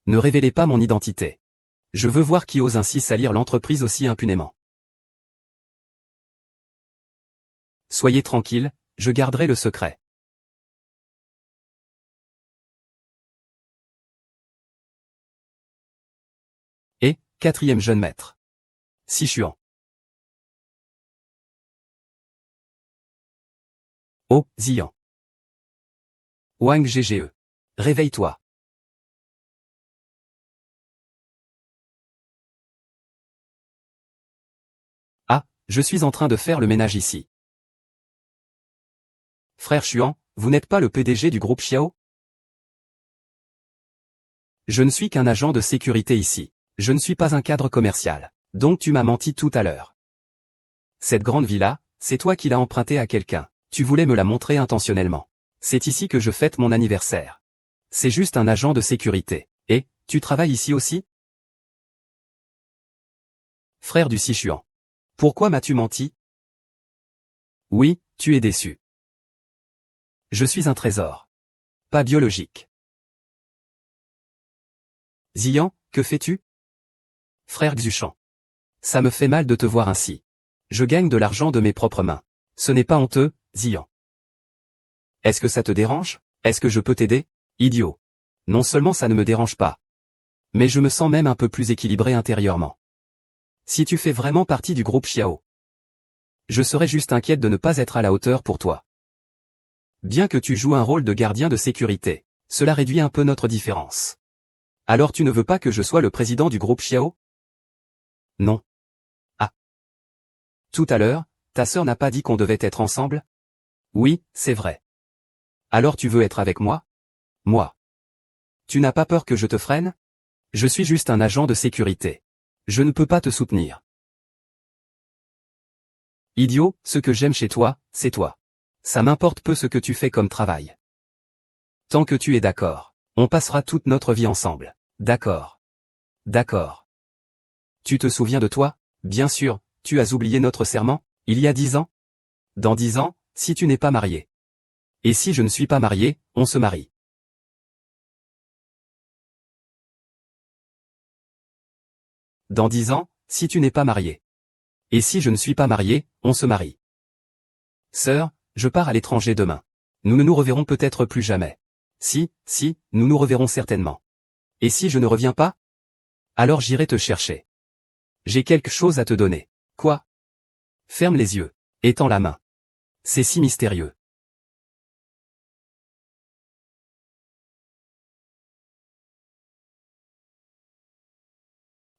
Ne révélez pas mon identité. Je veux voir qui ose ainsi salir l'entreprise aussi impunément. Soyez tranquille, je garderai le secret. Et, quatrième jeune maître. Sichuan. Oh, Ziyan. Wang GGE. Réveille-toi. Ah, je suis en train de faire le ménage ici. Frère Xuan, vous n'êtes pas le PDG du groupe Xiao? Je ne suis qu'un agent de sécurité ici. Je ne suis pas un cadre commercial. Donc tu m'as menti tout à l'heure. Cette grande villa, c'est toi qui l'as empruntée à quelqu'un. Tu voulais me la montrer intentionnellement. C'est ici que je fête mon anniversaire. C'est juste un agent de sécurité. Et, tu travailles ici aussi? Frère du Sichuan. Pourquoi m'as-tu menti? Oui, tu es déçu. Je suis un trésor. Pas biologique. Ziyan, que fais-tu? Frère Xuchan. Ça me fait mal de te voir ainsi. Je gagne de l'argent de mes propres mains. Ce n'est pas honteux, Ziyan. Est-ce que ça te dérange? Est-ce que je peux t'aider? Idiot. Non seulement ça ne me dérange pas, mais je me sens même un peu plus équilibré intérieurement. Si tu fais vraiment partie du groupe Xiao, je serais juste inquiète de ne pas être à la hauteur pour toi. Bien que tu joues un rôle de gardien de sécurité, cela réduit un peu notre différence. Alors tu ne veux pas que je sois le président du groupe Xiao? Non. Ah. Tout à l'heure, ta sœur n'a pas dit qu'on devait être ensemble? Oui, c'est vrai. Alors tu veux être avec moi? Moi. Tu n'as pas peur que je te freine? Je suis juste un agent de sécurité. Je ne peux pas te soutenir. Idiot, ce que j'aime chez toi, c'est toi. Ça m'importe peu ce que tu fais comme travail. Tant que tu es d'accord, on passera toute notre vie ensemble. D'accord. D'accord. Tu te souviens de toi? Bien sûr, tu as oublié notre serment, il y a 10 ans? Dans 10 ans, si tu n'es pas marié. Et si je ne suis pas marié, on se marie. Dans 10 ans, si tu n'es pas marié. Et si je ne suis pas marié, on se marie. Sœur, je pars à l'étranger demain. Nous ne nous reverrons peut-être plus jamais. Si, nous nous reverrons certainement. Et si je ne reviens pas? Alors j'irai te chercher. J'ai quelque chose à te donner. Quoi? Ferme les yeux. Étends la main. C'est si mystérieux.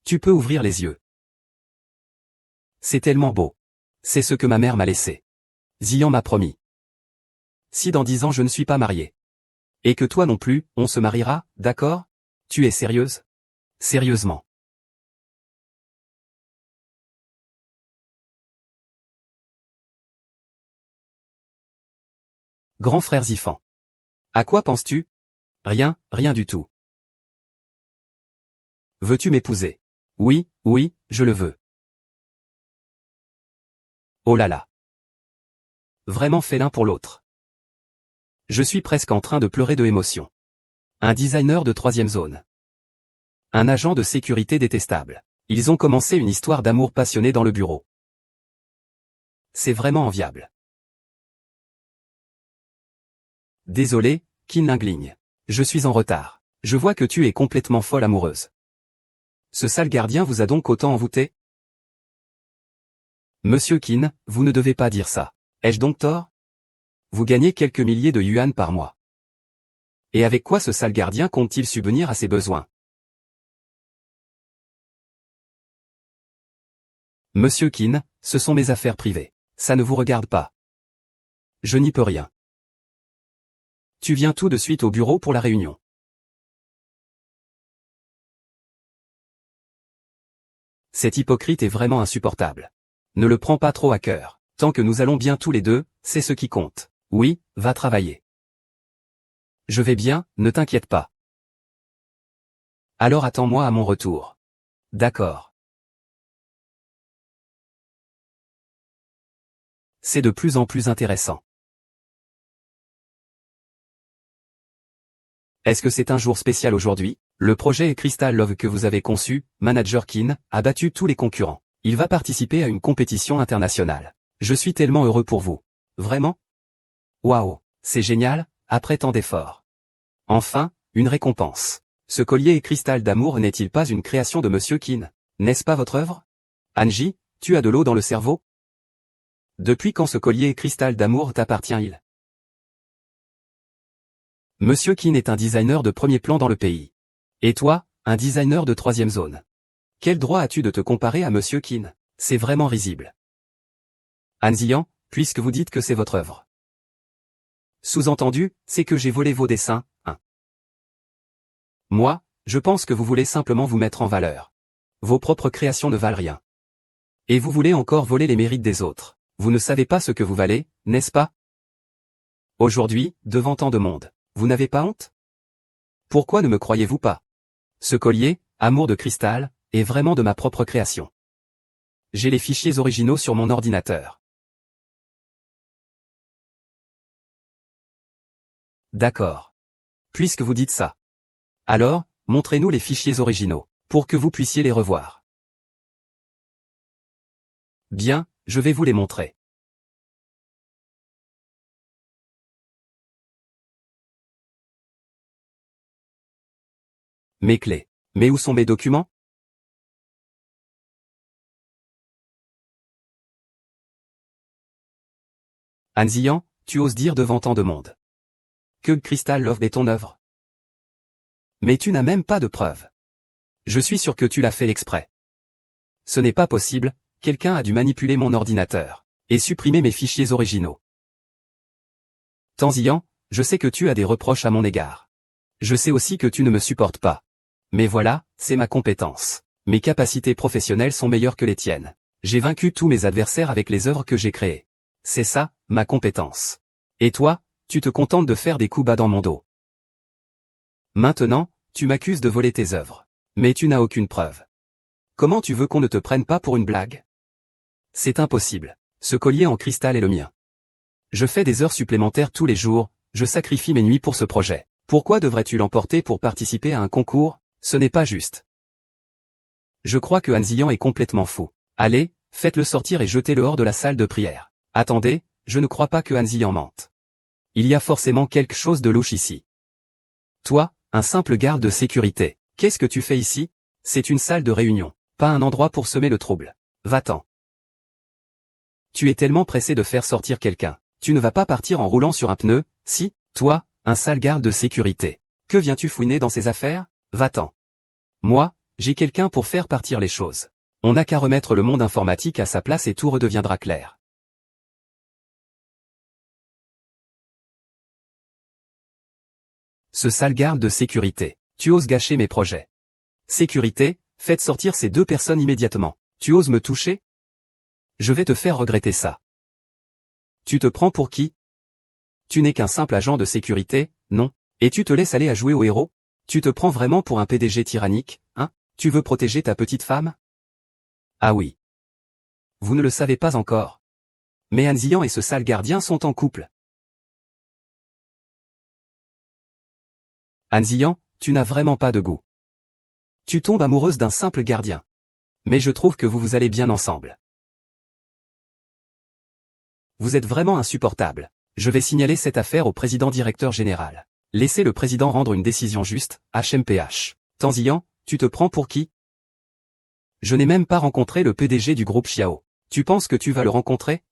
Tu peux ouvrir les yeux. C'est tellement beau. C'est ce que ma mère m'a laissé. Ziyan m'a promis. Si dans 10 ans je ne suis pas marié. Et que toi non plus, on se mariera, d'accord? Tu es sérieuse? Sérieusement. Grand frère Zifan. À quoi penses-tu? Rien, rien du tout. Veux-tu m'épouser? Oui, je le veux. Oh là là. Vraiment fait l'un pour l'autre. Je suis presque en train de pleurer de émotion. Un designer de 3e zone. Un agent de sécurité détestable. Ils ont commencé une histoire d'amour passionné dans le bureau. C'est vraiment enviable. Désolé, Qin Lingligne. Je suis en retard. Je vois que tu es complètement folle amoureuse. Ce sale gardien vous a donc autant envoûté? Monsieur Qin, vous ne devez pas dire ça. Ai-je donc tort? Vous gagnez quelques milliers de yuan par mois. Et avec quoi ce sale gardien compte-t-il subvenir à ses besoins? Monsieur Qin, ce sont mes affaires privées. Ça ne vous regarde pas. Je n'y peux rien. Tu viens tout de suite au bureau pour la réunion. Cet hypocrite est vraiment insupportable. Ne le prends pas trop à cœur. Tant que nous allons bien tous les deux, c'est ce qui compte. Oui, va travailler. Je vais bien, ne t'inquiète pas. Alors attends-moi à mon retour. D'accord. C'est de plus en plus intéressant. Est-ce que c'est un jour spécial aujourd'hui? Le projet Crystal Love que vous avez conçu, Manager Qin, a battu tous les concurrents. Il va participer à une compétition internationale. Je suis tellement heureux pour vous. Vraiment? Waouh, c'est génial, après tant d'efforts. Enfin, une récompense. Ce collier et cristal d'amour n'est-il pas une création de Monsieur Qin? N'est-ce pas votre œuvre? Anji, tu as de l'eau dans le cerveau? Depuis quand ce collier et cristal d'amour t'appartient-il? Monsieur Qin est un designer de premier plan dans le pays. Et toi, un designer de 3e zone. Quel droit as-tu de te comparer à Monsieur Qin? C'est vraiment risible. Han Ziyan, puisque vous dites que c'est votre œuvre. Sous-entendu, c'est que j'ai volé vos dessins, hein. Moi, je pense que vous voulez simplement vous mettre en valeur. Vos propres créations ne valent rien. Et vous voulez encore voler les mérites des autres. Vous ne savez pas ce que vous valez, n'est-ce pas? Aujourd'hui, devant tant de monde, vous n'avez pas honte? Pourquoi ne me croyez-vous pas? Ce collier, amour de cristal, est vraiment de ma propre création. J'ai les fichiers originaux sur mon ordinateur. D'accord. Puisque vous dites ça. Alors, montrez-nous les fichiers originaux, pour que vous puissiez les revoir. Bien, je vais vous les montrer. Mes clés. Mais où sont mes documents? Anne Zian, tu oses dire devant tant de monde que Crystal Love est ton œuvre? Mais tu n'as même pas de preuves. Je suis sûr que tu l'as fait exprès. Ce n'est pas possible, quelqu'un a dû manipuler mon ordinateur et supprimer mes fichiers originaux. Tanzian, je sais que tu as des reproches à mon égard. Je sais aussi que tu ne me supportes pas. Mais voilà, c'est ma compétence. Mes capacités professionnelles sont meilleures que les tiennes. J'ai vaincu tous mes adversaires avec les œuvres que j'ai créées. C'est ça, ma compétence. Et toi, tu te contentes de faire des coups bas dans mon dos. Maintenant, tu m'accuses de voler tes œuvres. Mais tu n'as aucune preuve. Comment tu veux qu'on ne te prenne pas pour une blague? C'est impossible. Ce collier en cristal est le mien. Je fais des heures supplémentaires tous les jours, je sacrifie mes nuits pour ce projet. Pourquoi devrais-tu l'emporter pour participer à un concours? Ce n'est pas juste. Je crois que Anne Zian est complètement fou. Allez, faites-le sortir et jetez-le hors de la salle de prière. Attendez, je ne crois pas que Anne Zian mente. Il y a forcément quelque chose de louche ici. Toi, un simple garde de sécurité, qu'est-ce que tu fais ici? C'est une salle de réunion, pas un endroit pour semer le trouble. Va-t'en. Tu es tellement pressé de faire sortir quelqu'un. Tu ne vas pas partir en roulant sur un pneu, si, toi, un sale garde de sécurité. Que viens-tu fouiner dans ces affaires? Va-t'en. Moi, j'ai quelqu'un pour faire partir les choses. On n'a qu'à remettre le monde informatique à sa place et tout redeviendra clair. Ce sale garde de sécurité, tu oses gâcher mes projets. Sécurité, faites sortir ces deux personnes immédiatement. Tu oses me toucher? Je vais te faire regretter ça. Tu te prends pour qui? Tu n'es qu'un simple agent de sécurité, non? Et tu te laisses aller à jouer au héros? Tu te prends vraiment pour un PDG tyrannique, hein? Tu veux protéger ta petite femme? Ah oui. Vous ne le savez pas encore. Mais Anne Zian et ce sale gardien sont en couple. Anne Zian, tu n'as vraiment pas de goût. Tu tombes amoureuse d'un simple gardien. Mais je trouve que vous vous allez bien ensemble. Vous êtes vraiment insupportable. Je vais signaler cette affaire au président directeur général. Laissez le président rendre une décision juste, HMPH. Tanzian, tu te prends pour qui? Je n'ai même pas rencontré le PDG du groupe Xiao. Tu penses que tu vas le rencontrer?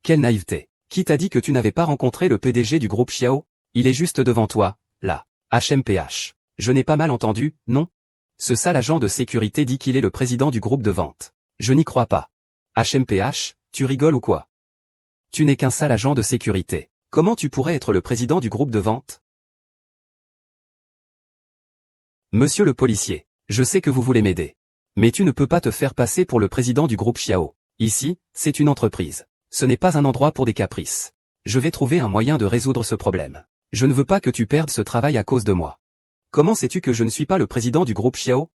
Quelle naïveté. Qui t'a dit que tu n'avais pas rencontré le PDG du groupe Xiao? Il est juste devant toi, là. HMPH. Je n'ai pas mal entendu, non? Ce sale agent de sécurité dit qu'il est le président du groupe de vente. Je n'y crois pas. HMPH, tu rigoles ou quoi? Tu n'es qu'un sale agent de sécurité. Comment tu pourrais être le président du groupe de vente? Monsieur le policier, je sais que vous voulez m'aider. Mais tu ne peux pas te faire passer pour le président du groupe Xiao. Ici, c'est une entreprise. Ce n'est pas un endroit pour des caprices. Je vais trouver un moyen de résoudre ce problème. Je ne veux pas que tu perdes ce travail à cause de moi. Comment sais-tu que je ne suis pas le président du groupe Xiao?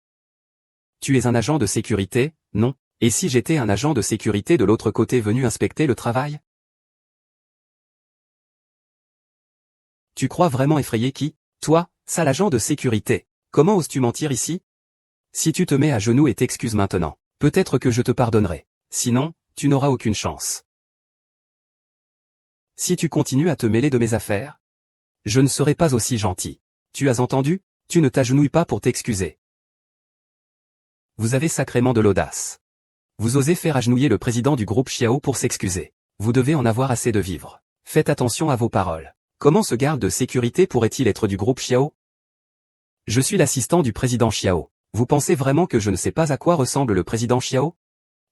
Tu es un agent de sécurité, non? Et si j'étais un agent de sécurité de l'autre côté venu inspecter le travail? Tu crois vraiment effrayer qui? Toi, sale agent de sécurité. Comment oses-tu mentir ici? Si tu te mets à genoux et t'excuses maintenant, peut-être que je te pardonnerai. Sinon, tu n'auras aucune chance. Si tu continues à te mêler de mes affaires, je ne serai pas aussi gentil. Tu as entendu? Tu ne t'agenouilles pas pour t'excuser. Vous avez sacrément de l'audace. Vous osez faire agenouiller le président du groupe Xiao pour s'excuser. Vous devez en avoir assez de vivre. Faites attention à vos paroles. Comment ce garde de sécurité pourrait-il être du groupe Xiao? Je suis l'assistant du président Xiao. Vous pensez vraiment que je ne sais pas à quoi ressemble le président Xiao?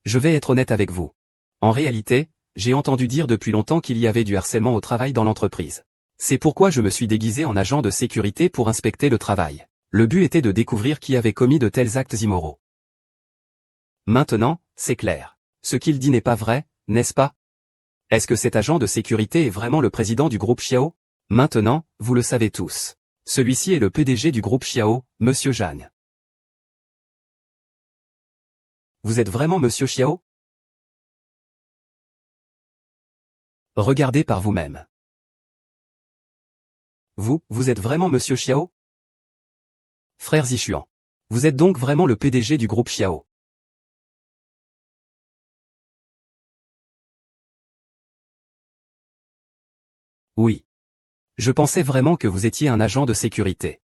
Je vais être honnête avec vous. En réalité, j'ai entendu dire depuis longtemps qu'il y avait du harcèlement au travail dans l'entreprise. C'est pourquoi je me suis déguisé en agent de sécurité pour inspecter le travail. Le but était de découvrir qui avait commis de tels actes immoraux. Maintenant, c'est clair. Ce qu'il dit n'est pas vrai, n'est-ce pas? Est-ce que cet agent de sécurité est vraiment le président du groupe Xiao? Maintenant, vous le savez tous. Celui-ci est le PDG du groupe Xiao, Monsieur Zhang. Vous êtes vraiment Monsieur Xiao? Regardez par vous-même. Vous êtes vraiment Monsieur Xiao? Frère Zishuan. Vous êtes donc vraiment le PDG du groupe Xiao? Oui. Je pensais vraiment que vous étiez un agent de sécurité.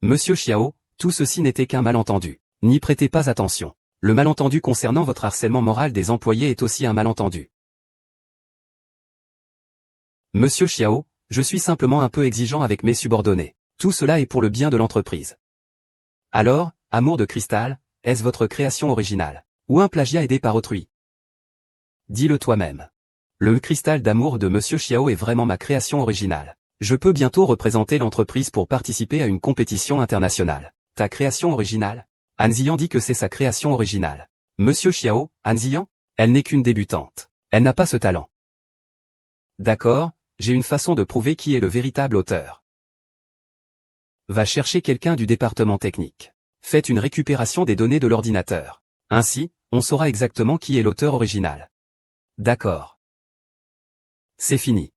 Monsieur Xiao, tout ceci n'était qu'un malentendu. N'y prêtez pas attention. Le malentendu concernant votre harcèlement moral des employés est aussi un malentendu. Monsieur Xiao, je suis simplement un peu exigeant avec mes subordonnés. Tout cela est pour le bien de l'entreprise. Alors, Amour de cristal, est-ce votre création originale? Ou un plagiat aidé par autrui? Dis-le toi-même. Le cristal d'amour de Monsieur Xiao est vraiment ma création originale. Je peux bientôt représenter l'entreprise pour participer à une compétition internationale. Ta création originale? Han Ziyan dit que c'est sa création originale. Monsieur Xiao, Han Ziyan? Elle n'est qu'une débutante. Elle n'a pas ce talent. D'accord, j'ai une façon de prouver qui est le véritable auteur. Va chercher quelqu'un du département technique. Faites une récupération des données de l'ordinateur. Ainsi, on saura exactement qui est l'auteur original. D'accord. C'est fini.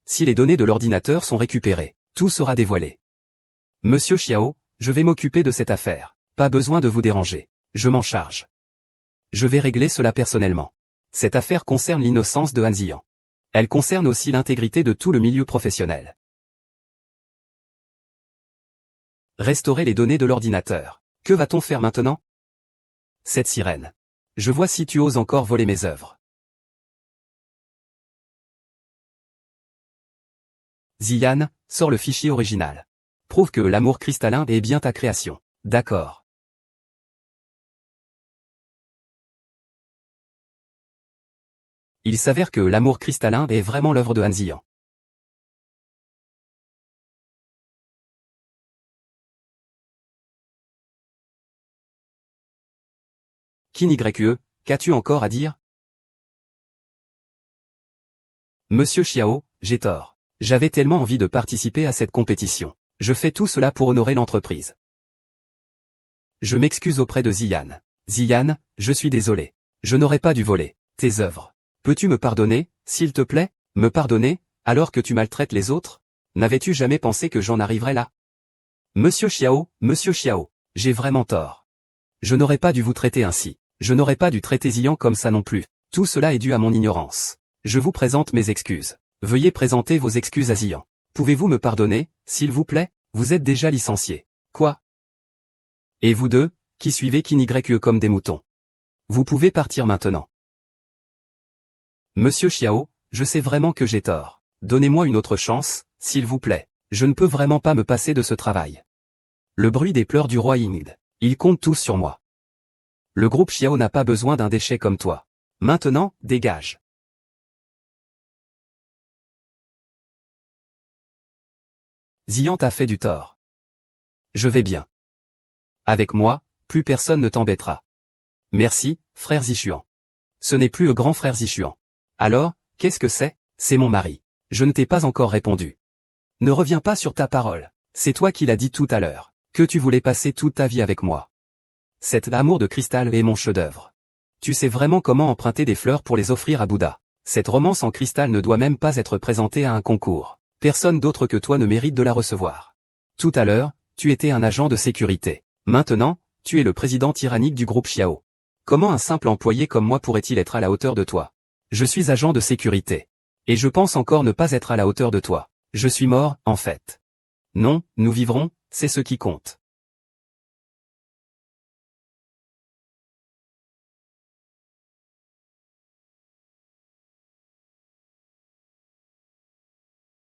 Si les données de l'ordinateur sont récupérées, tout sera dévoilé. Monsieur Xiao, je vais m'occuper de cette affaire. Pas besoin de vous déranger. Je m'en charge. Je vais régler cela personnellement. Cette affaire concerne l'innocence de Han Ziyan. Elle concerne aussi l'intégrité de tout le milieu professionnel. Restaurer les données de l'ordinateur. Que va-t-on faire maintenant? Cette sirène. Je vois si tu oses encore voler mes œuvres. Ziyan, sors le fichier original. Prouve que l'amour cristallin est bien ta création. D'accord. Il s'avère que l'amour cristallin est vraiment l'œuvre de Han Ziyan. Qin Ye, qu'as-tu encore à dire? Monsieur Xiao, j'ai tort. J'avais tellement envie de participer à cette compétition. Je fais tout cela pour honorer l'entreprise. Je m'excuse auprès de Ziyan. Ziyan, je suis désolé. Je n'aurais pas dû voler tes œuvres. Peux-tu me pardonner, s'il te plaît? Me pardonner, alors que tu maltraites les autres? N'avais-tu jamais pensé que j'en arriverais là? Monsieur Xiao, j'ai vraiment tort. Je n'aurais pas dû vous traiter ainsi. Je n'aurais pas dû traiter Ziyan comme ça non plus. Tout cela est dû à mon ignorance. Je vous présente mes excuses. Veuillez présenter vos excuses à Ziyan. Pouvez-vous me pardonner, s'il vous plaît? Vous êtes déjà licencié. Quoi? Et vous deux, qui suivez Qin Ye comme des moutons? Vous pouvez partir maintenant. Monsieur Xiao, je sais vraiment que j'ai tort. Donnez-moi une autre chance, s'il vous plaît. Je ne peux vraiment pas me passer de ce travail. Le bruit des pleurs du roi Yingde. Ils comptent tous sur moi. Le groupe Xiao n'a pas besoin d'un déchet comme toi. Maintenant, dégage. Ziyan t'a fait du tort. Je vais bien. Avec moi, plus personne ne t'embêtera. Merci, frère Zishuan. Ce n'est plus le grand frère Zishuan. Alors, qu'est-ce que c'est? C'est mon mari. Je ne t'ai pas encore répondu. Ne reviens pas sur ta parole. C'est toi qui l'as dit tout à l'heure, que tu voulais passer toute ta vie avec moi. Cet amour de cristal est mon chef-d'œuvre. Tu sais vraiment comment emprunter des fleurs pour les offrir à Bouddha. Cette romance en cristal ne doit même pas être présentée à un concours. Personne d'autre que toi ne mérite de la recevoir. Tout à l'heure, tu étais un agent de sécurité. Maintenant, tu es le président tyrannique du groupe Xiao. Comment un simple employé comme moi pourrait-il être à la hauteur de toi? Je suis agent de sécurité. Et je pense encore ne pas être à la hauteur de toi. Je suis mort, en fait. Non, nous vivrons, c'est ce qui compte.